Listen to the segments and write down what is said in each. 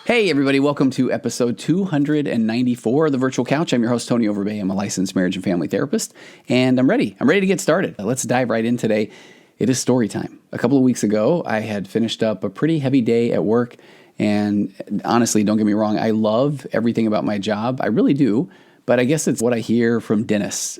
Hey everybody, welcome to episode 294 of The Virtual Couch. I'm your host, Tony Overbay. I'm a licensed marriage and family therapist, and I'm ready. I'm ready to get started. Let's dive right in today. It is story time. A couple of weeks ago, I had finished up a pretty heavy day at work, and honestly, don't get me wrong, I love everything about my job. I really do, but I guess it's what I hear from dentists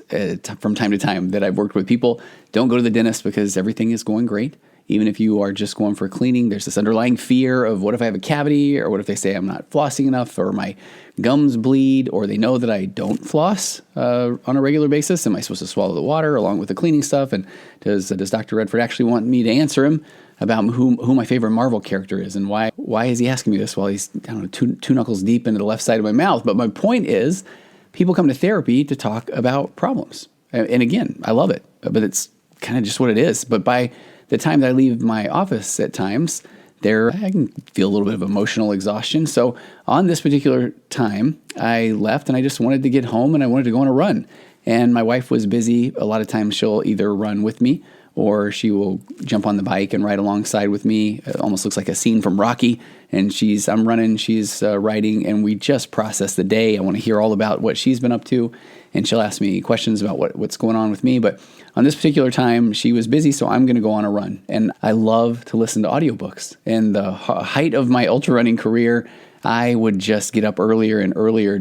from time to time that I've worked with. People don't go to the dentist because everything is going great. Even if you are just going for cleaning, there's this underlying fear of what if I have a cavity, or what if they say I'm not flossing enough, or my gums bleed, or they know that I don't floss on a regular basis. Am I supposed to swallow the water along with the cleaning stuff? And does Dr. Redford actually want me to answer him about who my favorite Marvel character is, and why is he asking me this while he's, I don't know, two knuckles deep into the left side of my mouth? But my point is, people come to therapy to talk about problems. And again, I love it, but it's kind of just what it is. But by the time that I leave my office at times, I can feel a little bit of emotional exhaustion. So on this particular time, I left and I just wanted to get home and I wanted to go on a run. And my wife was busy. A lot of times she'll either run with me or she will jump on the bike and ride alongside with me. It almost looks like a scene from Rocky. And I'm running, she's riding, and we just process the day. I want to hear all about what she's been up to, and she'll ask me questions about what's going on with me. But on this particular time, she was busy, so I'm going to go on a run. And I love to listen to audiobooks. In the height of my ultra running career, I would just get up earlier and earlier,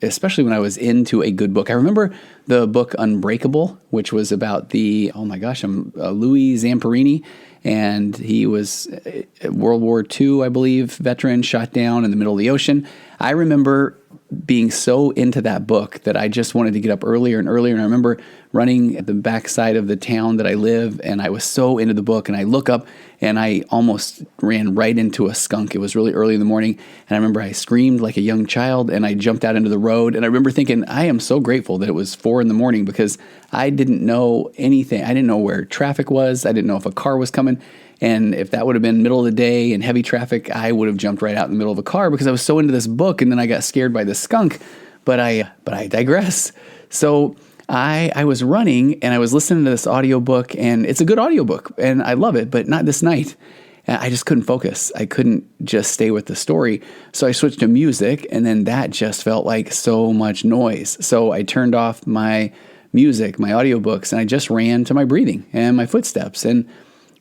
especially when I was into a good book. I remember the book Unbreakable, which was about Louis Zamperini. And he was a World War II, I believe, veteran, shot down in the middle of the ocean. I remember being so into that book that I just wanted to get up earlier and earlier. And I remember running at the backside of the town that I live, and I was so into the book. And I look up, and I almost ran right into a skunk. It was really early in the morning, and I remember I screamed like a young child, and I jumped out into the road. And I remember thinking, I am so grateful that it was 4 a.m. because I didn't know anything. I didn't know where traffic was. I didn't know if a car was coming. And if that would have been middle of the day and heavy traffic, I would have jumped right out in the middle of a car because I was so into this book, and then I got scared by the skunk. But I digress. So I was running and I was listening to this audiobook, and it's a good audiobook and I love it, but not this night. I just couldn't focus. I couldn't just stay with the story. So I switched to music, and then that just felt like so much noise. So I turned off my music, my audiobooks, and I just ran to my breathing and my footsteps. And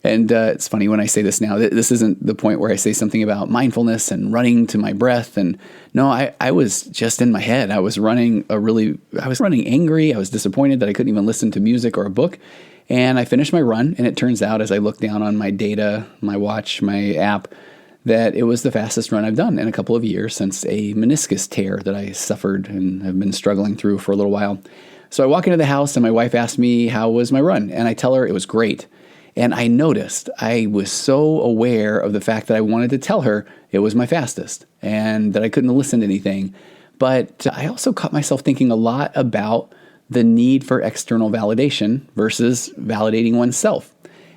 it's funny when I say this now, this isn't the point where I say something about mindfulness and running to my breath. And no, I was just in my head. I was running angry. I was disappointed that I couldn't even listen to music or a book. And I finished my run. And it turns out, as I look down on my data, my watch, my app, that it was the fastest run I've done in a couple of years since a meniscus tear that I suffered and have been struggling through for a little while. So I walk into the house, and my wife asked me, how was my run? And I tell her it was great. And I noticed I was so aware of the fact that I wanted to tell her it was my fastest and that I couldn't listen to anything. But I also caught myself thinking a lot about the need for external validation versus validating oneself.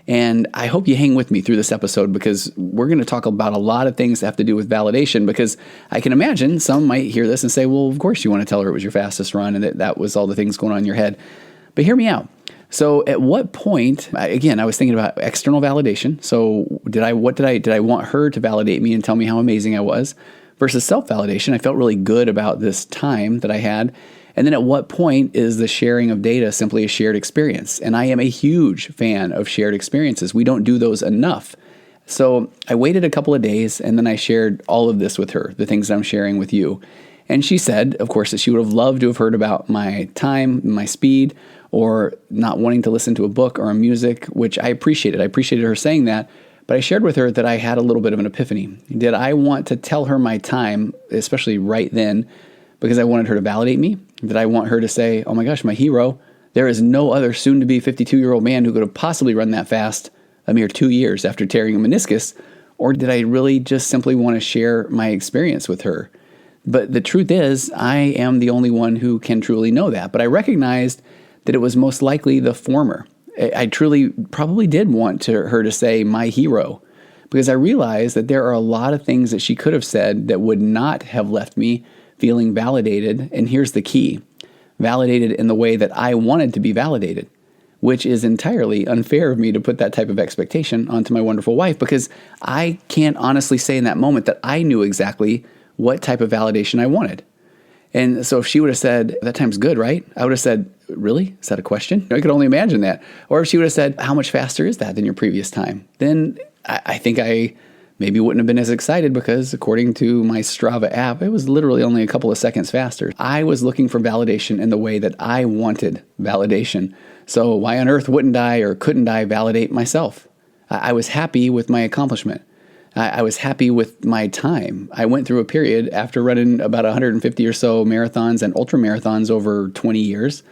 And I hope you hang with me through this episode, because we're going to talk about a lot of things that have to do with validation, because I can imagine some might hear this and say, well, of course you want to tell her it was your fastest run and that was all the things going on in your head. But hear me out. So at what point, again, I was thinking about external validation. So did I want her to validate me and tell me how amazing I was, versus self-validation? I felt really good about this time that I had. And then at what point is the sharing of data simply a shared experience? And I am a huge fan of shared experiences. We don't do those enough. So I waited a couple of days, and then I shared all of this with her, the things I'm sharing with you. And she said, of course, that she would have loved to have heard about my time, my speed, or not wanting to listen to a book or a music, which I appreciated. I appreciated her saying that, but I shared with her that I had a little bit of an epiphany. Did I want to tell her my time, especially right then, because I wanted her to validate me? Did I want her to say, oh my gosh, my hero, there is no other soon-to-be 52-year-old man who could have possibly run that fast a mere 2 years after tearing a meniscus? Or did I really just simply want to share my experience with her? But the truth is, I am the only one who can truly know that. But I recognized that it was most likely the former. I truly probably did want her to say my hero, because I realized that there are a lot of things that she could have said that would not have left me feeling validated. And here's the key: validated in the way that I wanted to be validated, which is entirely unfair of me to put that type of expectation onto my wonderful wife, because I can't honestly say in that moment that I knew exactly what type of validation I wanted. And so if she would have said, "That time's good, right?" I would have said, "Really? Is that a question?" I could only imagine that. Or if she would have said, "How much faster is that than your previous time?" Then I think I maybe wouldn't have been as excited, because according to my Strava app, it was literally only a couple of seconds faster. I was looking for validation in the way that I wanted validation. So why on earth wouldn't I or couldn't I validate myself? I was happy with my accomplishment. I was happy with my time. I went through a period after running about 150 or so marathons and ultra marathons over 20 years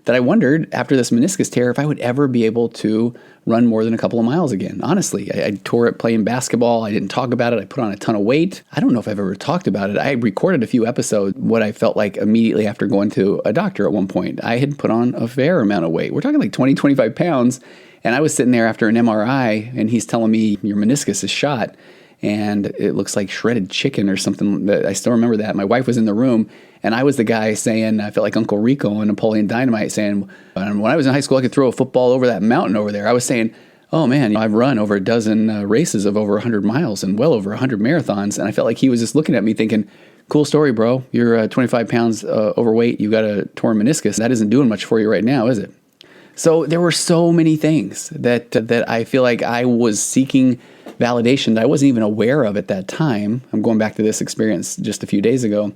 that I wondered after this meniscus tear if I would ever be able to run more than a couple of miles again. Honestly, I tore it playing basketball. I didn't talk about it. I put on a ton of weight. I don't know if I've ever talked about it. I recorded a few episodes, what I felt like immediately after going to a doctor at one point. I had put on a fair amount of weight. We're talking like 20, 25 pounds. And I was sitting there after an MRI, and he's telling me, "Your meniscus is shot, and it looks like shredded chicken," or something. I still remember that. My wife was in the room, and I was the guy saying, I felt like Uncle Rico in Napoleon Dynamite saying, "When I was in high school, I could throw a football over that mountain over there." I was saying, "Oh man, I've run over a dozen races of over 100 miles and well over 100 marathons." And I felt like he was just looking at me thinking, "Cool story, bro. You're 25 pounds overweight. You got a torn meniscus. That isn't doing much for you right now, is it?" So there were so many things that I feel like I was seeking validation that I wasn't even aware of at that time. I'm going back to this experience just a few days ago.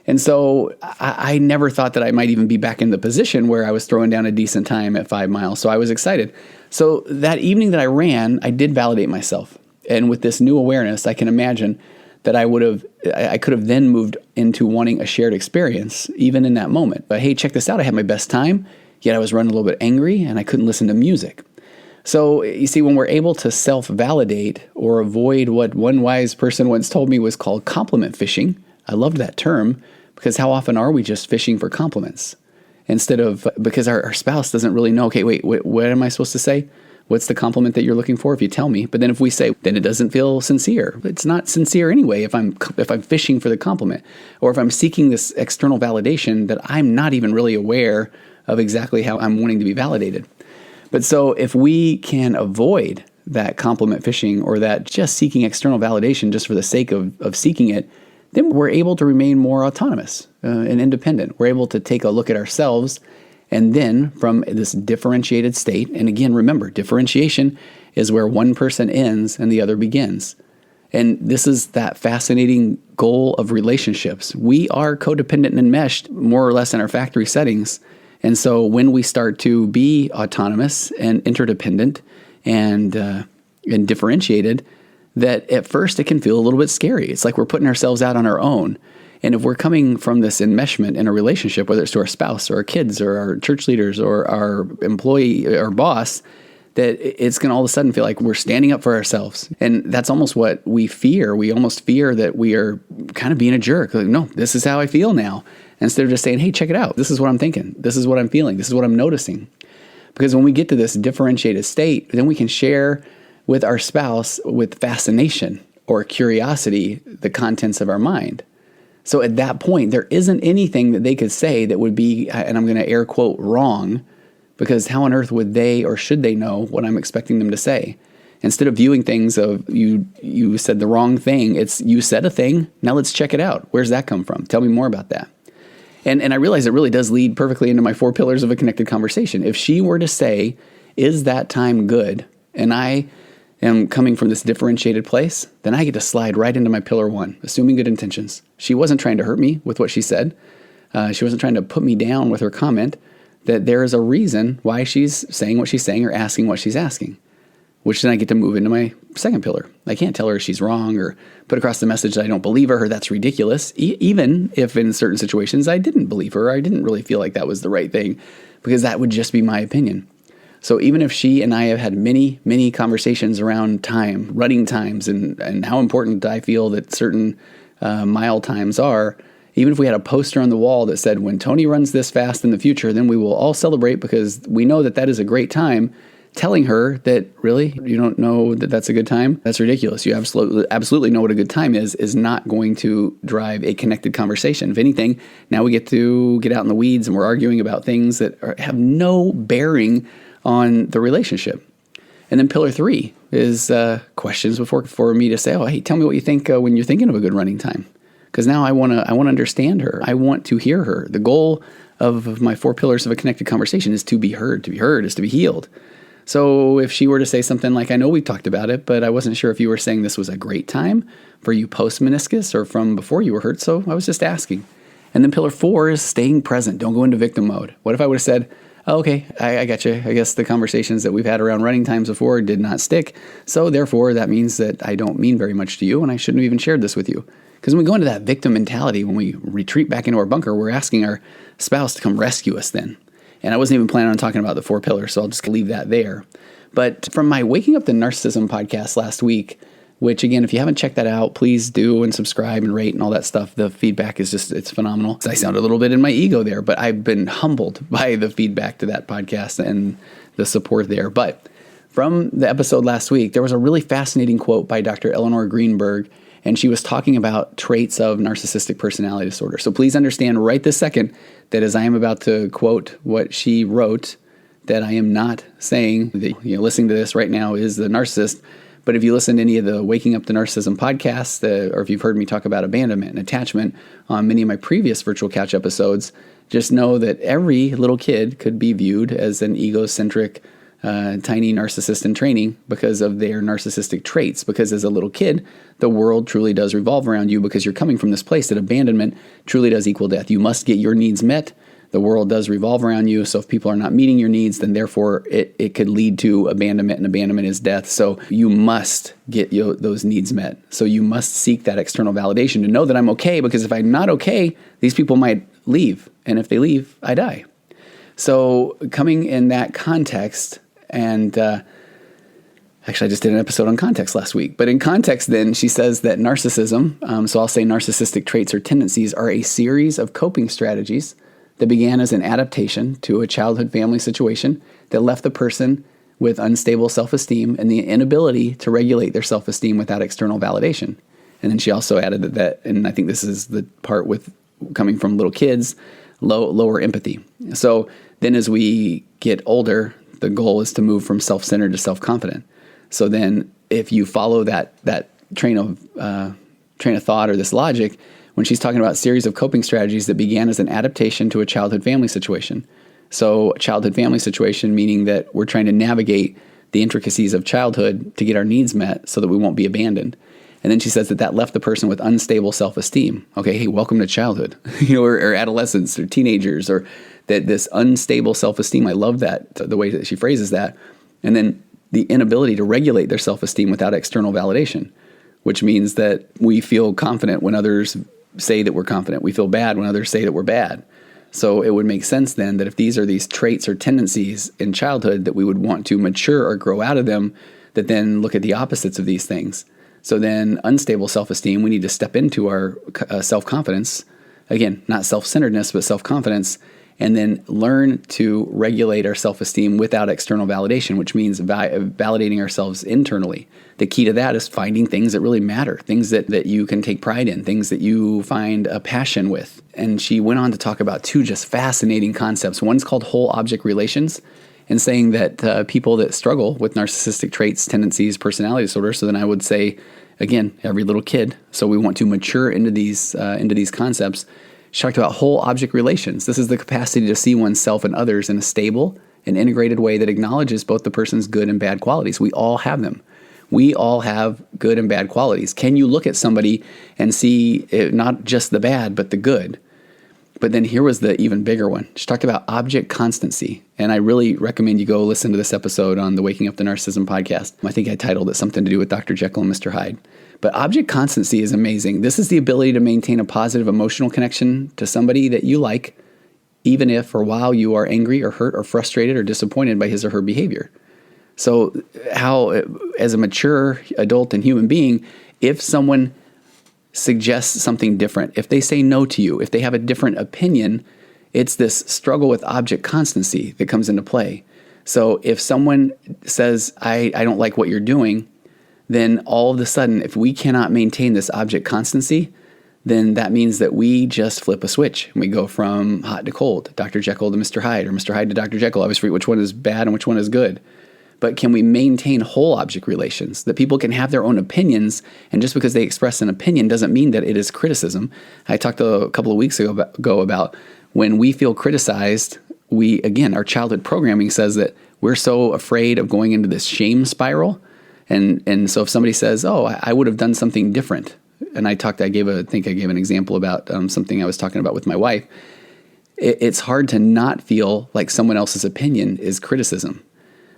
And so I never thought that I might even be back in the position where I was throwing down a decent time at 5 miles. So I was excited. So that evening that I ran, I did validate myself. And with this new awareness, I can imagine that I could have then moved into wanting a shared experience, even in that moment. But hey, check this out. I had my best time, yet I was running a little bit angry and I couldn't listen to music. So you see, when we're able to self-validate or avoid what one wise person once told me was called compliment fishing, I loved that term, because how often are we just fishing for compliments? Instead of, because our spouse doesn't really know, okay, wait, what am I supposed to say? What's the compliment that you're looking for? If you tell me, but then if we say, then it doesn't feel sincere. It's not sincere anyway if I'm fishing for the compliment, or if I'm seeking this external validation that I'm not even really aware of exactly how I'm wanting to be validated. But so if we can avoid that compliment fishing, or that just seeking external validation just for the sake of seeking it, then we're able to remain more autonomous and independent. We're able to take a look at ourselves, and then from this differentiated state, and again, remember, differentiation is where one person ends and the other begins. And this is that fascinating goal of relationships. We are codependent and enmeshed more or less in our factory settings. And so when we start to be autonomous and interdependent and differentiated, that at first it can feel a little bit scary. It's like we're putting ourselves out on our own. And if we're coming from this enmeshment in a relationship, whether it's to our spouse or our kids or our church leaders or our employee or boss, that it's going to all of a sudden feel like we're standing up for ourselves. And that's almost what we fear. We almost fear that we are kind of being a jerk. Like, no, this is how I feel now. Instead of just saying, hey, check it out. This is what I'm thinking. This is what I'm feeling. This is what I'm noticing. Because when we get to this differentiated state, then we can share with our spouse with fascination or curiosity the contents of our mind. So at that point, there isn't anything that they could say that would be, and I'm going to air quote, wrong, because how on earth would they or should they know what I'm expecting them to say? Instead of viewing things of you said the wrong thing, it's you said a thing, now let's check it out. Where's that come from? Tell me more about that. And I realize it really does lead perfectly into my 4 pillars of a connected conversation. If she were to say, is that time good? And I am coming from this differentiated place, then I get to slide right into my pillar 1, assuming good intentions. She wasn't trying to hurt me with what she said. She wasn't trying to put me down with her comment, that there is a reason why she's saying what she's saying or asking what she's asking, which then I get to move into my 2nd pillar. I can't tell her she's wrong or put across the message that I don't believe her or that's ridiculous, even if in certain situations I didn't believe her or I didn't really feel like that was the right thing, because that would just be my opinion. So even if she and I have had many, many conversations around time, running times, and how important I feel that certain mile times are, even if we had a poster on the wall that said, when Tony runs this fast in the future, then we will all celebrate because we know that that is a great time, telling her that, really, you don't know that that's a good time? That's ridiculous. You absolutely know what a good time is not going to drive a connected conversation. If anything, now we get to get out in the weeds and we're arguing about things that have no bearing on the relationship. And then pillar 3 is questions for me to say, oh, hey, tell me what you think when you're thinking of a good running time. Because now I want to understand her. I want to hear her. The goal of my 4 pillars of a connected conversation is to be heard. To be heard is to be healed. So if she were to say something like, I know we talked about it, but I wasn't sure if you were saying this was a great time for you post-meniscus or from before you were hurt, so I was just asking. And then pillar 4 is staying present. Don't go into victim mode. What if I would have said, oh, okay, I got you. I guess the conversations that we've had around running times before did not stick, so therefore that means that I don't mean very much to you and I shouldn't have even shared this with you. Because when we go into that victim mentality, when we retreat back into our bunker, we're asking our spouse to come rescue us then. And I wasn't even planning on talking about the 4 pillars, so I'll just leave that there. But from my Waking Up to Narcissism podcast last week, which again, if you haven't checked that out, please do and subscribe and rate and all that stuff. The feedback is just, it's phenomenal. I sound a little bit in my ego there, but I've been humbled by the feedback to that podcast and the support there. But from the episode last week, there was a really fascinating quote by Dr. Eleanor Greenberg, and she was talking about traits of narcissistic personality disorder. So please understand right this second that as I am about to quote what she wrote, that I am not saying that listening to this right now is the narcissist. But if you listen to any of the Waking Up to Narcissism podcasts, or if you've heard me talk about abandonment and attachment on many of my previous Virtual Couch episodes, just know that every little kid could be viewed as an egocentric, tiny narcissist in training because of their narcissistic traits. Because as a little kid, the world truly does revolve around you because you're coming from this place that abandonment truly does equal death. You must get your needs met. The world does revolve around you. So if people are not meeting your needs, then therefore it could lead to abandonment, and abandonment is death. So you must get those needs met. So you must seek that external validation to know that I'm okay, because if I'm not okay, these people might leave. And if they leave, I die. So coming in that context, and actually I just did an episode on context last week, but in context then she says that narcissism, so I'll say narcissistic traits or tendencies, are a series of coping strategies that began as an adaptation to a childhood family situation that left the person with unstable self-esteem and the inability to regulate their self-esteem without external validation. And then she also added that, and I think this is the part with coming from little kids, lower empathy. So then as we get older, the goal is to move from self-centered to self-confident. So then if you follow that train of thought or this logic, when she's talking about a series of coping strategies that began as an adaptation to a childhood family situation. So a childhood family situation, meaning that we're trying to navigate the intricacies of childhood to get our needs met so that we won't be abandoned. And then she says that left the person with unstable self-esteem. Okay, hey, welcome to childhood, or adolescence or teenagers, or that this unstable self-esteem. I love that, the way that she phrases that. And then the inability to regulate their self-esteem without external validation, which means that we feel confident when others say that we're confident. We feel bad when others say that we're bad. So it would make sense then that if these are these traits or tendencies in childhood that we would want to mature or grow out of them, that then look at the opposites of these things. So then unstable self-esteem, we need to step into our self-confidence. Again, not self-centeredness, but self-confidence, and then learn to regulate our self-esteem without external validation, which means validating ourselves internally. The key to that is finding things that really matter, things that you can take pride in, things that you find a passion with. And she went on to talk about 2 just fascinating concepts. One's called whole object relations, and saying that people that struggle with narcissistic traits, tendencies, personality disorder, so then I would say, again, every little kid. So we want to mature into these concepts. She talked about whole object relations. This is the capacity to see oneself and others in a stable and integrated way that acknowledges both the person's good and bad qualities. We all have them. We all have good and bad qualities. Can you look at somebody and see not just the bad, but the good? But then here was the even bigger one. She talked about object constancy. And I really recommend you go listen to this episode on the Waking Up to Narcissism podcast. I think I titled it something to do with Dr. Jekyll and Mr. Hyde. But object constancy is amazing. This is the ability to maintain a positive emotional connection to somebody that you like, even if or while you are angry or hurt or frustrated or disappointed by his or her behavior. So how, as a mature adult and human being, if someone suggests something different, if they say no to you, if they have a different opinion, it's this struggle with object constancy that comes into play. So if someone says, I don't like what you're doing, then all of a sudden, if we cannot maintain this object constancy, then that means that we just flip a switch and we go from hot to cold, Dr. Jekyll to Mr. Hyde, or Mr. Hyde to Dr. Jekyll. I always forget which one is bad and which one is good. But can we maintain whole object relations, that people can have their own opinions, and just because they express an opinion doesn't mean that it is criticism? I talked a couple of weeks ago about when we feel criticized, our childhood programming says that we're so afraid of going into this shame spiral. And so if somebody says, oh, I would have done something different. And I gave an example about something I was talking about with my wife. It's hard to not feel like someone else's opinion is criticism.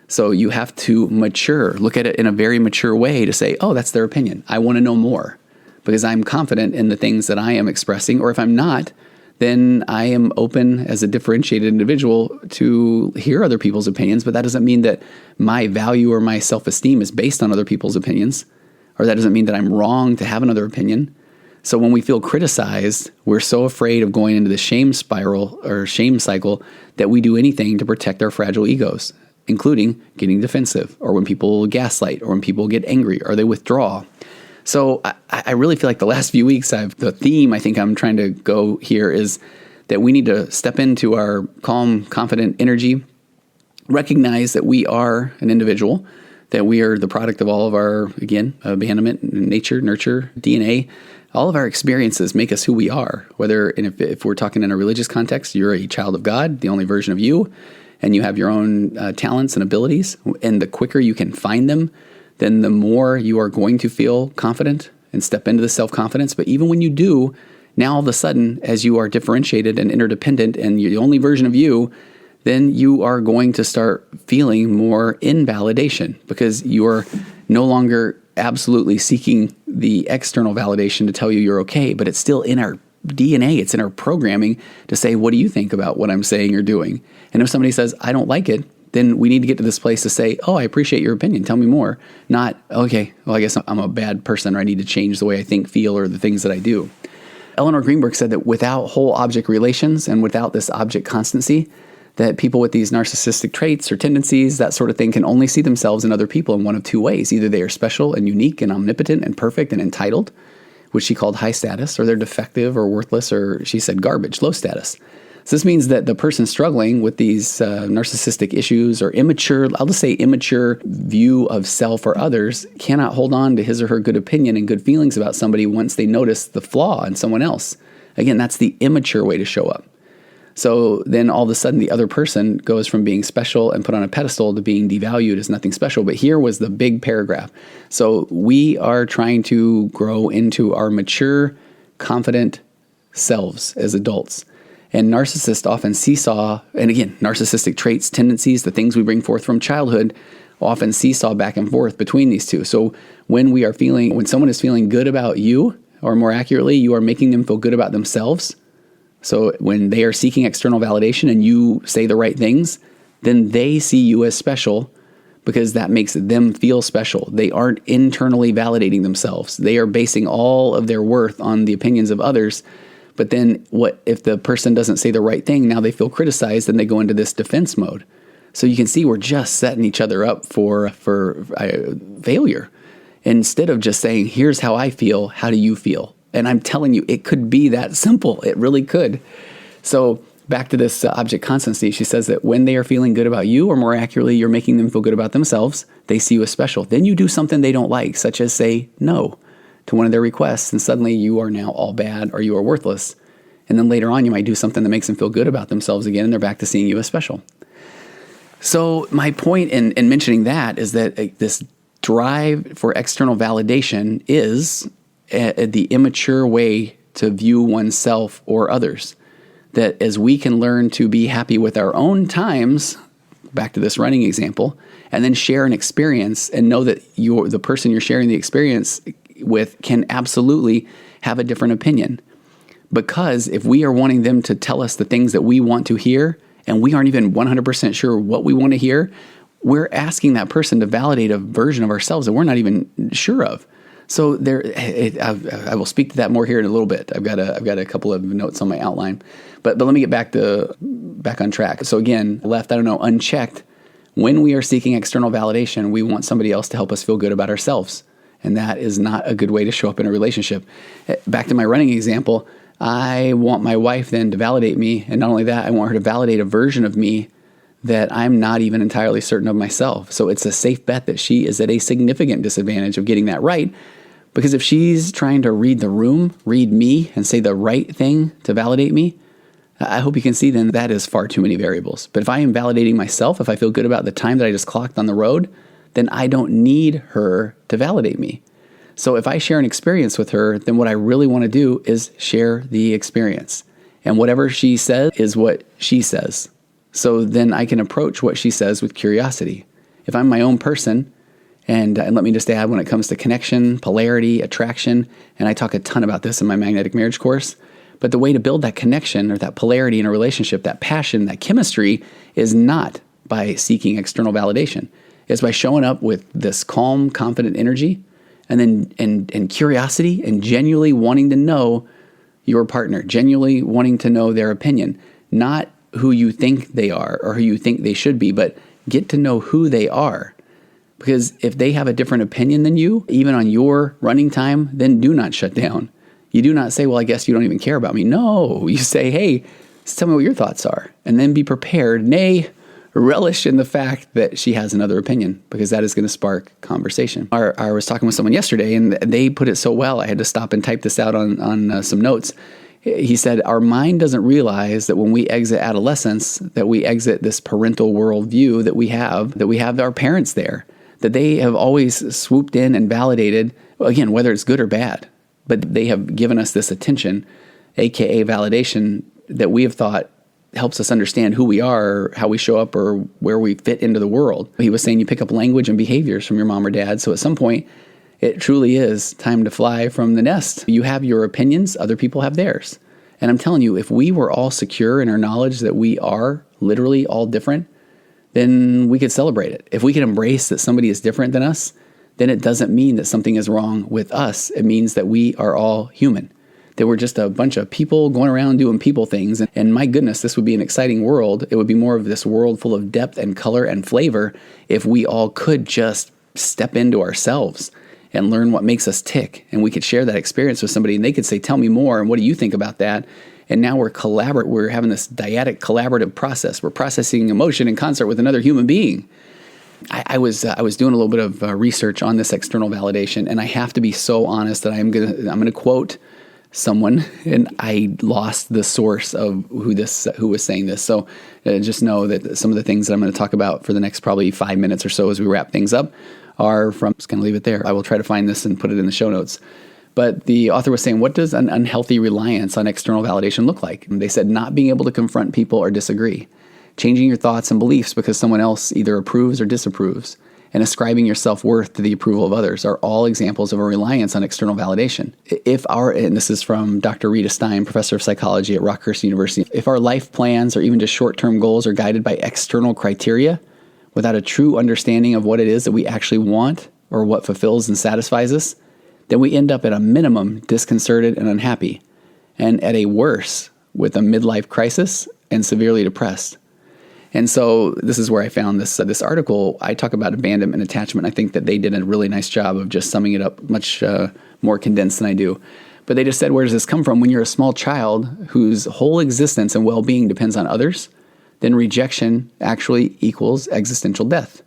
So you have to look at it in a very mature way to say, oh, that's their opinion. I want to know more because I'm confident in the things that I am expressing. Or if I'm not, then I am open as a differentiated individual to hear other people's opinions. But that doesn't mean that my value or my self-esteem is based on other people's opinions. Or that doesn't mean that I'm wrong to have another opinion. So when we feel criticized, we're so afraid of going into the shame spiral or shame cycle that we do anything to protect our fragile egos, including getting defensive, or when people gaslight, or when people get angry, or they withdraw. So I really feel like the last few weeks, the theme I think I'm trying to go here is that we need to step into our calm, confident energy, recognize that we are an individual, that we are the product of all of our, again, abandonment, nature, nurture, DNA. All of our experiences make us who we are. If we're talking in a religious context, you're a child of God, the only version of you, and you have your own talents and abilities. And the quicker you can find them, then the more you are going to feel confident and step into the self-confidence. But even when you do, now all of a sudden, as you are differentiated and interdependent and you're the only version of you, then you are going to start feeling more invalidation because you're no longer absolutely seeking the external validation to tell you you're okay, but it's still in our DNA, it's in our programming to say, what do you think about what I'm saying or doing? And if somebody says, I don't like it, then we need to get to this place to say, oh, I appreciate your opinion. Tell me more. Not, okay, well, I guess I'm a bad person, or I need to change the way I think, feel, or the things that I do. Eleanor Greenberg said that without whole object relations and without this object constancy, that people with these narcissistic traits or tendencies, that sort of thing, can only see themselves and other people in one of two ways. Either they are special and unique and omnipotent and perfect and entitled, which she called high status, or they're defective or worthless, or she said garbage, low status. So this means that the person struggling with these narcissistic issues or immature, I'll just say immature view of self or others, cannot hold on to his or her good opinion and good feelings about somebody once they notice the flaw in someone else. Again, that's the immature way to show up. So then all of a sudden the other person goes from being special and put on a pedestal to being devalued as nothing special. But here was the big paragraph. So we are trying to grow into our mature, confident selves as adults. And narcissists often seesaw, and again, narcissistic traits, tendencies, the things we bring forth from childhood often seesaw back and forth between these two. So when someone is feeling good about you, or more accurately, you are making them feel good about themselves. So when they are seeking external validation and you say the right things, then they see you as special because that makes them feel special. They aren't internally validating themselves. They are basing all of their worth on the opinions of others. But then what if the person doesn't say the right thing? Now they feel criticized and they go into this defense mode. So you can see we're just setting each other up for failure. Instead of just saying, here's how I feel, how do you feel? And I'm telling you, it could be that simple. It really could. So back to this object constancy, she says that when they are feeling good about you, or more accurately, you're making them feel good about themselves, they see you as special. Then you do something they don't like, such as say no to one of their requests, and suddenly you are now all bad or you are worthless. And then later on, you might do something that makes them feel good about themselves again, and they're back to seeing you as special. So my point in mentioning that is that this drive for external validation is the immature way to view oneself or others. That as we can learn to be happy with our own times, back to this running example, and then share an experience and know that the person you're sharing the experience with can absolutely have a different opinion. Because if we are wanting them to tell us the things that we want to hear, and we aren't even 100% sure what we want to hear, we're asking that person to validate a version of ourselves that we're not even sure of. So I will speak to that more here in a little bit. I've got a couple of notes on my outline, but let me get back on track. So again, left, unchecked. When we are seeking external validation, we want somebody else to help us feel good about ourselves, and that is not a good way to show up in a relationship. Back to my running example, I want my wife then to validate me, and not only that, I want her to validate a version of me that I'm not even entirely certain of myself. So it's a safe bet that she is at a significant disadvantage of getting that right. Because if she's trying to read the room, read me, and say the right thing to validate me, I hope you can see then that is far too many variables. But if I am validating myself, if I feel good about the time that I just clocked on the road, then I don't need her to validate me. So if I share an experience with her, then what I really want to do is share the experience. And whatever she says is what she says. So then I can approach what she says with curiosity. If I'm my own person, and let me just add, when it comes to connection, polarity, attraction, and I talk a ton about this in my magnetic marriage course, but the way to build that connection or that polarity in a relationship, that passion, that chemistry, is not by seeking external validation. It's by showing up with this calm, confident energy, and then and curiosity, and genuinely wanting to know your partner, genuinely wanting to know their opinion, not who you think they are or who you think they should be, but get to know who they are. Because if they have a different opinion than you, even on your running time, then do not shut down. You do not say, well, I guess you don't even care about me. No, you say, hey, tell me what your thoughts are. And then be prepared, nay, relish in the fact that she has another opinion, because that is going to spark conversation. I was talking with someone yesterday, and they put it so well, I had to stop and type this out on some notes. He said, our mind doesn't realize that when we exit adolescence, that we exit this parental worldview that we have our parents there, that they have always swooped in and validated, again, whether it's good or bad, but they have given us this attention, aka validation, that we have thought helps us understand who we are, how we show up, or where we fit into the world. He was saying you pick up language and behaviors from your mom or dad, so at some point, it truly is time to fly from the nest. You have your opinions, other people have theirs. And I'm telling you, if we were all secure in our knowledge that we are literally all different, then we could celebrate it. If we can embrace that somebody is different than us, then it doesn't mean that something is wrong with us. It means that we are all human, that we're just a bunch of people going around doing people things. And my goodness, this would be an exciting world. It would be more of this world full of depth and color and flavor if we all could just step into ourselves and learn what makes us tick. And we could share that experience with somebody, and they could say, tell me more, and what do you think about that? And now we're having this dyadic collaborative process. We're processing emotion in concert with another human being. I was doing a little bit of research on this external validation, and I have to be so honest that I'm gonna quote someone, and I lost the source of who was saying this. So just know that some of the things that I'm going to talk about for the next probably 5 minutes or so as we wrap things up are from. Just going to leave it there. I will try to find this and put it in the show notes. But the author was saying, what does an unhealthy reliance on external validation look like? And they said, not being able to confront people or disagree, changing your thoughts and beliefs because someone else either approves or disapproves, and ascribing your self-worth to the approval of others are all examples of a reliance on external validation. And this is from Dr. Rita Stein, professor of psychology at Rockhurst University, if our life plans or even just short-term goals are guided by external criteria without a true understanding of what it is that we actually want or what fulfills and satisfies us, then we end up at a minimum disconcerted and unhappy, and at a worse with a midlife crisis and severely depressed. And so this is where I found this article. I talk about abandonment attachment. I think that they did a really nice job of just summing it up much more condensed than I do. But they just said, where does this come from? When you're a small child whose whole existence and well-being depends on others, then rejection actually equals existential death.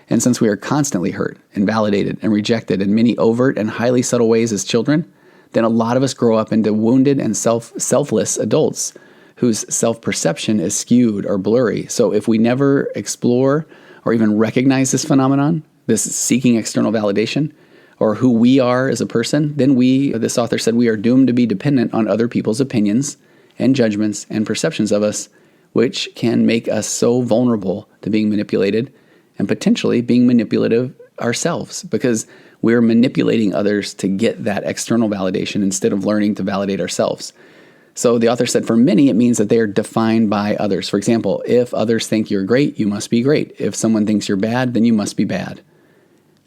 And since we are constantly hurt and validated and rejected in many overt and highly subtle ways as children, then a lot of us grow up into wounded and selfless adults whose self-perception is skewed or blurry. So if we never explore or even recognize this phenomenon, this seeking external validation, or who we are as a person, then this author said, we are doomed to be dependent on other people's opinions and judgments and perceptions of us, which can make us so vulnerable to being manipulated and potentially being manipulative ourselves, because we're manipulating others to get that external validation instead of learning to validate ourselves. So the author said, for many, it means that they are defined by others. For example, if others think you're great, you must be great. If someone thinks you're bad, then you must be bad.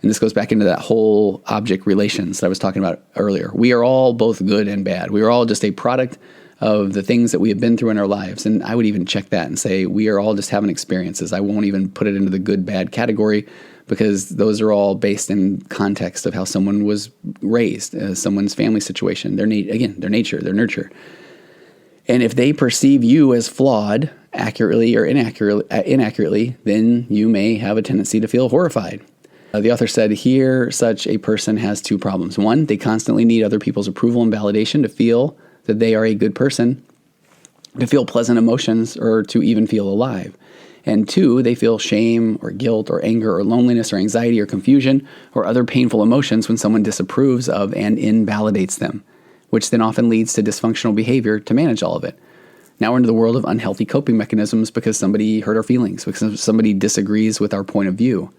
And this goes back into that whole object relations that I was talking about earlier. We are all both good and bad. We are all just a product of the things that we have been through in our lives. And I would even check that and say, we are all just having experiences. I won't even put it into the good, bad category, because those are all based in context of how someone was raised, someone's family situation, their nature, their nurture. And if they perceive you as flawed, accurately or inaccurately, then you may have a tendency to feel horrified. The author said, here, such a person has two problems. One, they constantly need other people's approval and validation to feel that they are a good person, to feel pleasant emotions, or to even feel alive. And two, they feel shame or guilt or anger or loneliness or anxiety or confusion or other painful emotions when someone disapproves of and invalidates them, which then often leads to dysfunctional behavior to manage all of it. Now we're into the world of unhealthy coping mechanisms because somebody hurt our feelings, because somebody disagrees with our point of view.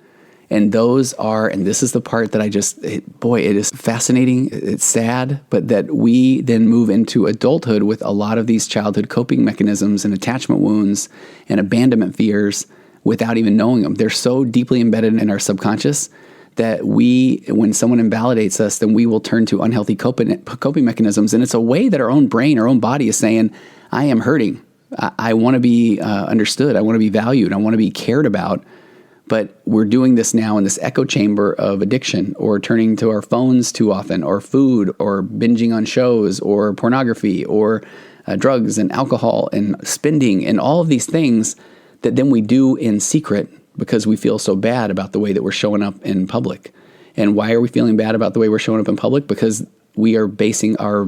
And those are, and this is the part that it is fascinating, it's sad, but that we then move into adulthood with a lot of these childhood coping mechanisms and attachment wounds and abandonment fears without even knowing them. They're so deeply embedded in our subconscious that when someone invalidates us, then we will turn to unhealthy coping mechanisms. And it's a way that our own brain, our own body is saying, I am hurting. I want to be understood. I want to be valued. I want to be cared about. But we're doing this now in this echo chamber of addiction, or turning to our phones too often, or food, or binging on shows, or pornography, or drugs and alcohol and spending, and all of these things that then we do in secret because we feel so bad about the way that we're showing up in public. And why are we feeling bad about the way we're showing up in public? Because we are basing our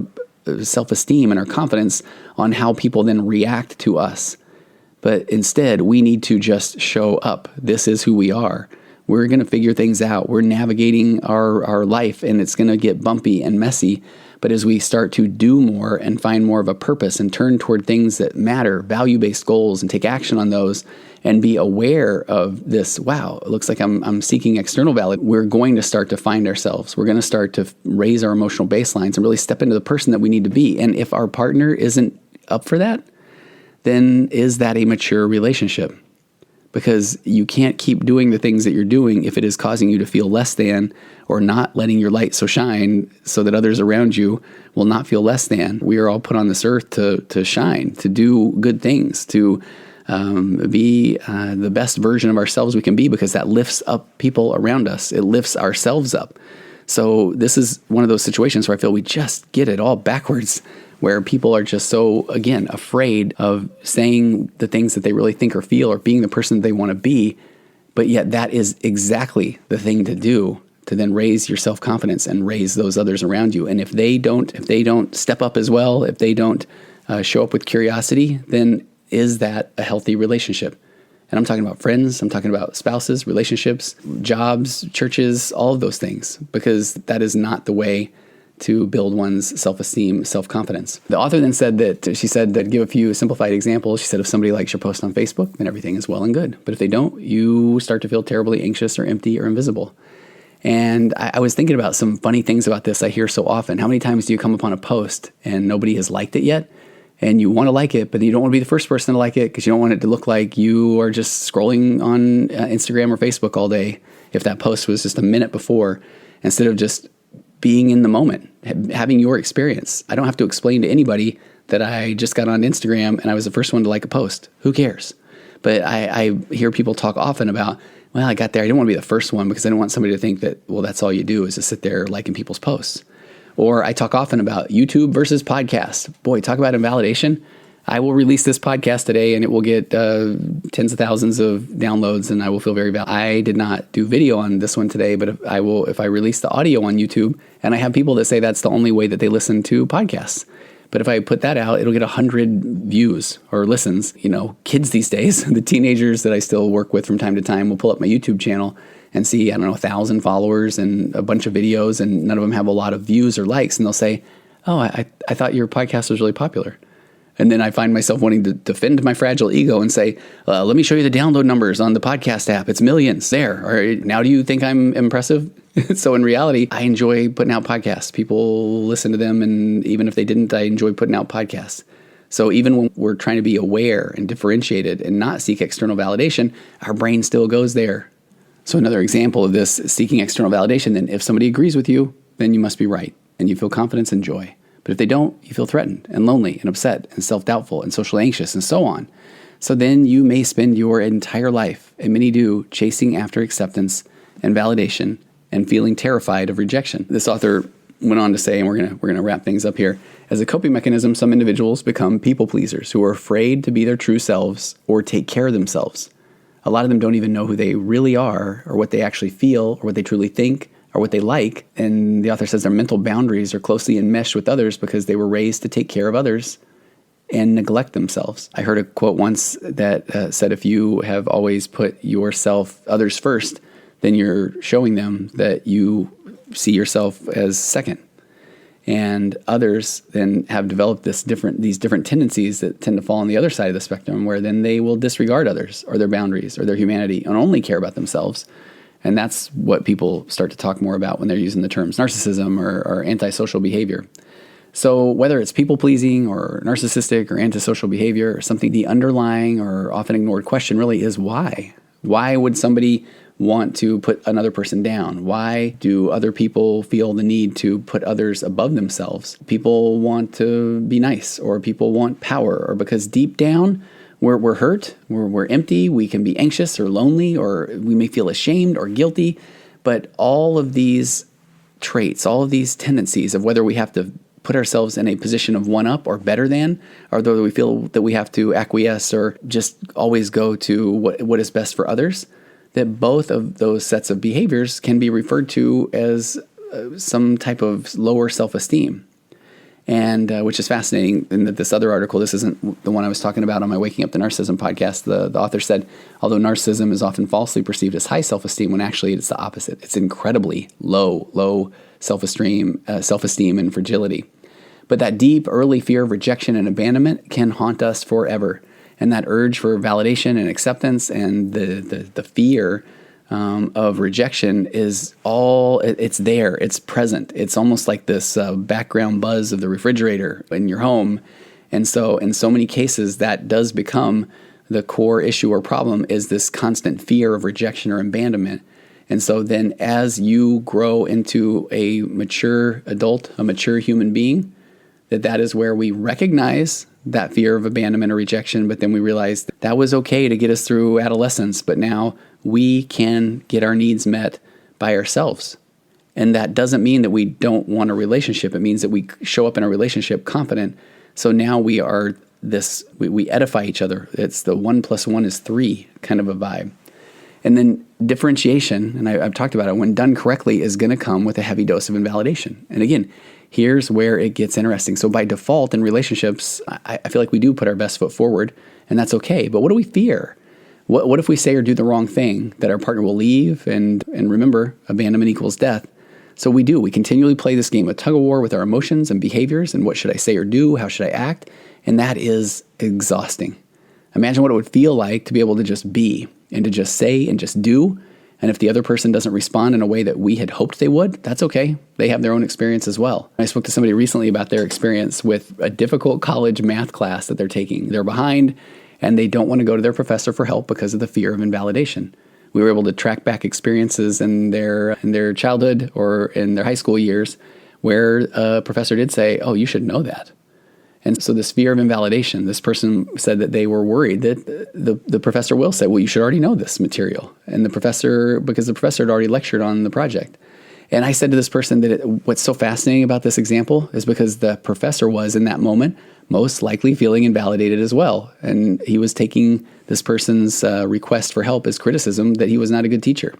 self-esteem and our confidence on how people then react to us. But instead, we need to just show up. This is who we are. We're going to figure things out. We're navigating our life, and it's going to get bumpy and messy. But as we start to do more and find more of a purpose and turn toward things that matter, value-based goals, and take action on those, and be aware of this, wow, it looks like I'm seeking external validation, we're going to start to find ourselves. We're going to start to raise our emotional baselines and really step into the person that we need to be. And if our partner isn't up for that, then is that a mature relationship? Because you can't keep doing the things that you're doing if it is causing you to feel less than, or not letting your light so shine so that others around you will not feel less than. We are all put on this earth to shine, to do good things, to be the best version of ourselves we can be, because that lifts up people around us. It lifts ourselves up. So this is one of those situations where I feel we just get it all backwards, where people are just so, again, afraid of saying the things that they really think or feel, or being the person they want to be. But yet that is exactly the thing to do, to then raise your self-confidence and raise those others around you. And if they don't step up as well, if they don't show up with curiosity, then is that a healthy relationship? And I'm talking about friends, I'm talking about spouses, relationships, jobs, churches, all of those things, because that is not the way to build one's self-esteem, self-confidence. The author then said that, give a few simplified examples. She said, if somebody likes your post on Facebook, then everything is well and good. But if they don't, you start to feel terribly anxious or empty or invisible. And I was thinking about some funny things about this I hear so often. How many times do you come upon a post and nobody has liked it yet? And you want to like it, but you don't want to be the first person to like it because you don't want it to look like you are just scrolling on Instagram or Facebook all day if that post was just a minute before, instead of just being in the moment, having your experience. I don't have to explain to anybody that I just got on Instagram and I was the first one to like a post. Who cares? But I hear people talk often about, well, I got there. I didn't want to be the first one because I didn't want somebody to think that, well, that's all you do is to sit there liking people's posts. Or I talk often about YouTube versus podcast. Boy, talk about invalidation. I will release this podcast today and it will get tens of thousands of downloads and I will feel very valuable. I did not do video on this one today, but if I release the audio on YouTube, and I have people that say that's the only way that they listen to podcasts. But if I put that out, it'll get 100 views or listens. You know, kids these days, the teenagers that I still work with from time to time will pull up my YouTube channel and see, 1,000 followers and a bunch of videos, and none of them have a lot of views or likes. And they'll say, oh, I thought your podcast was really popular. And then I find myself wanting to defend my fragile ego and say, let me show you the download numbers on the podcast app. It's millions there. Or now do you think I'm impressive? So in reality, I enjoy putting out podcasts. People listen to them. And even if they didn't, I enjoy putting out podcasts. So even when we're trying to be aware and differentiated and not seek external validation, our brain still goes there. So another example of this, seeking external validation, then if somebody agrees with you, then you must be right and you feel confidence and joy. But if they don't, you feel threatened and lonely and upset and self-doubtful and socially anxious and so on. So then you may spend your entire life, and many do, chasing after acceptance and validation and feeling terrified of rejection. This author went on to say, and we're gonna wrap things up here, as a coping mechanism, some individuals become people pleasers who are afraid to be their true selves or take care of themselves. A lot of them don't even know who they really are or what they actually feel or what they truly think or what they like. And the author says their mental boundaries are closely enmeshed with others because they were raised to take care of others and neglect themselves. I heard a quote once that said, if you have always put others first, then you're showing them that you see yourself as second. And others then have developed these different tendencies that tend to fall on the other side of the spectrum, where then they will disregard others or their boundaries or their humanity and only care about themselves. And that's what people start to talk more about when they're using the terms narcissism or antisocial behavior. So whether it's people-pleasing or narcissistic or antisocial behavior or something, the underlying or often ignored question really is why? Why would somebody want to put another person down? Why do other people feel the need to put others above themselves? People want to be nice, or people want power, or because deep down we're hurt, we're empty, we can be anxious or lonely, or we may feel ashamed or guilty. But all of these traits, all of these tendencies of whether we have to put ourselves in a position of one up or better than, or whether we feel that we have to acquiesce or just always go to what is best for others, that both of those sets of behaviors can be referred to as some type of lower self-esteem. And which is fascinating in that this other article, this isn't the one I was talking about on my Waking Up to Narcissism podcast, the author said, although narcissism is often falsely perceived as high self-esteem, when actually it's the opposite. It's incredibly low self-esteem and fragility. But that deep early fear of rejection and abandonment can haunt us forever. And that urge for validation and acceptance and the fear of rejection is it's there, it's present. It's almost like this background buzz of the refrigerator in your home. And so in so many cases, that does become the core issue or problem, is this constant fear of rejection or abandonment. And so then as you grow into a mature adult, a mature human being, that is where we recognize that fear of abandonment or rejection, but then we realize that was okay to get us through adolescence, but now we can get our needs met by ourselves. And that doesn't mean that we don't want a relationship. It means that we show up in a relationship confident. So now we edify each other. It's the 1 + 1 is 3 kind of a vibe. And then differentiation, and I've talked about it, when done correctly, is going to come with a heavy dose of invalidation. And again, here's where it gets interesting. So by default in relationships, I feel like we do put our best foot forward, and that's okay. But what do we fear? What if we say or do the wrong thing, that our partner will leave? And remember, abandonment equals death. So we continually play this game of tug of war with our emotions and behaviors, and what should I say or do? How should I act? And that is exhausting. Imagine what it would feel like to be able to just be and to just say and just do. And if the other person doesn't respond in a way that we had hoped they would, that's okay. They have their own experience as well. I spoke to somebody recently about their experience with a difficult college math class that they're taking. They're behind and they don't want to go to their professor for help because of the fear of invalidation. We were able to track back experiences in their childhood or in their high school years where a professor did say, "Oh, you should know that." And so this fear of invalidation, this person said that they were worried that the professor will say, "Well, you should already know this material." And because the professor had already lectured on the project. And I said to this person that what's so fascinating about this example is because the professor was in that moment most likely feeling invalidated as well. And he was taking this person's request for help as criticism that he was not a good teacher.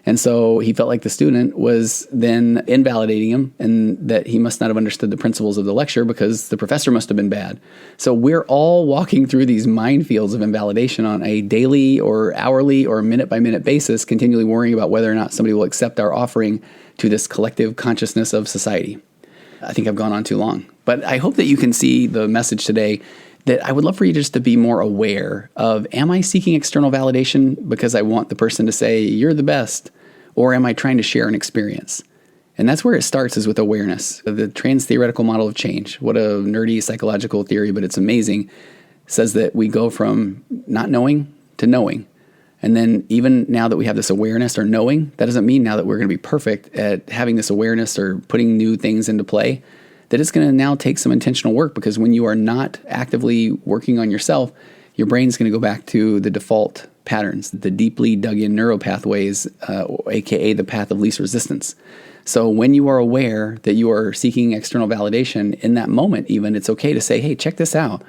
And so he felt like the student was then invalidating him and that he must not have understood the principles of the lecture because the professor must have been bad. So we're all walking through these minefields of invalidation on a daily or hourly or minute-by-minute basis, continually worrying about whether or not somebody will accept our offering to this collective consciousness of society. I think I've gone on too long. But I hope that you can see the message today that I would love for you just to be more aware of, am I seeking external validation because I want the person to say, "You're the best," or am I trying to share an experience? And that's where it starts, is with awareness. The trans-theoretical model of change, what a nerdy psychological theory, but it's amazing, says that we go from not knowing to knowing. And then even now that we have this awareness or knowing, that doesn't mean now that we're going to be perfect at having this awareness or putting new things into play, that it's going to now take some intentional work, because when you are not actively working on yourself, your brain's going to go back to the default patterns, the deeply dug in neuropathways, aka the path of least resistance. So when you are aware that you are seeking external validation in that moment, even, it's okay to say, hey, check this out.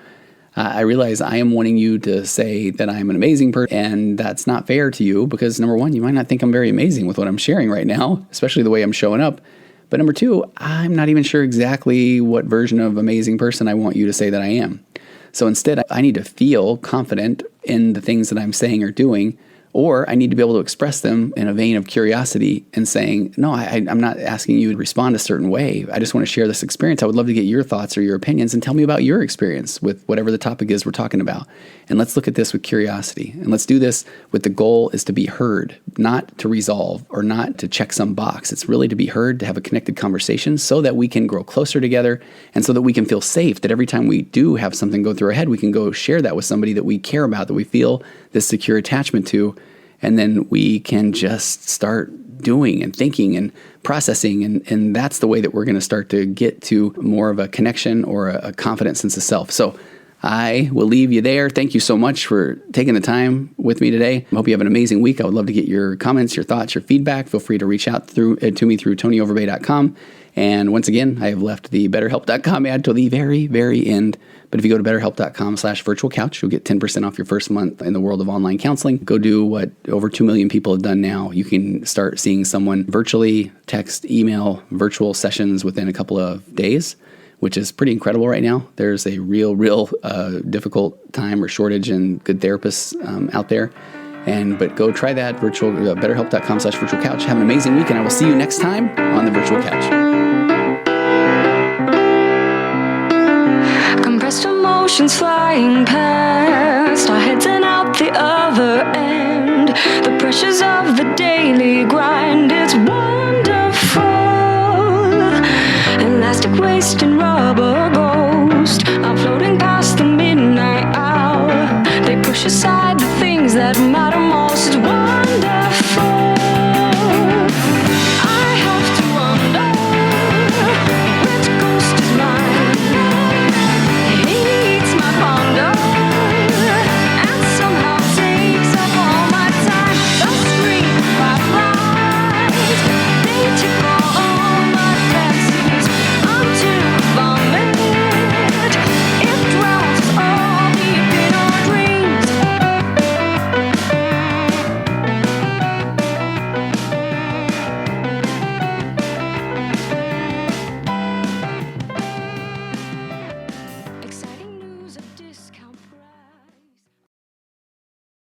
I realize I am wanting you to say that I'm an amazing person, and that's not fair to you, because number one, you might not think I'm very amazing with what I'm sharing right now, especially the way I'm showing up. But number two, I'm not even sure exactly what version of amazing person I want you to say that I am. So instead, I need to feel confident in the things that I'm saying or doing, or I need to be able to express them in a vein of curiosity and saying, no, I'm not asking you to respond a certain way. I just want to share this experience. I would love to get your thoughts or your opinions, and tell me about your experience with whatever the topic is we're talking about. And let's look at this with curiosity. And let's do this with the goal is to be heard, not to resolve or not to check some box. It's really to be heard, to have a connected conversation so that we can grow closer together, and so that we can feel safe, that every time we do have something go through our head, we can go share that with somebody that we care about, that we feel this secure attachment to. And then we can just start doing and thinking and processing. And that's the way that we're going to start to get to more of a connection or a confident sense of self. So I will leave you there. Thank you so much for taking the time with me today. I hope you have an amazing week. I would love to get your comments, your thoughts, your feedback. Feel free to reach out to me through TonyOverbay.com. And once again, I have left the BetterHelp.com ad till the very, very end. But if you go to BetterHelp.com/virtual couch, you'll get 10% off your first month in the world of online counseling. Go do what over 2 million people have done now. You can start seeing someone virtually, text, email, virtual sessions within a couple of days, which is pretty incredible right now. There's a real difficult time or shortage in good therapists out there. But go try that virtual, BetterHelp.com/virtual couch. Have an amazing week, and I will see you next time on the virtual couch. Compressed emotions flying past our heads and out the other end. The pressures of the daily grind, it's wonderful. Elastic waste and rubber.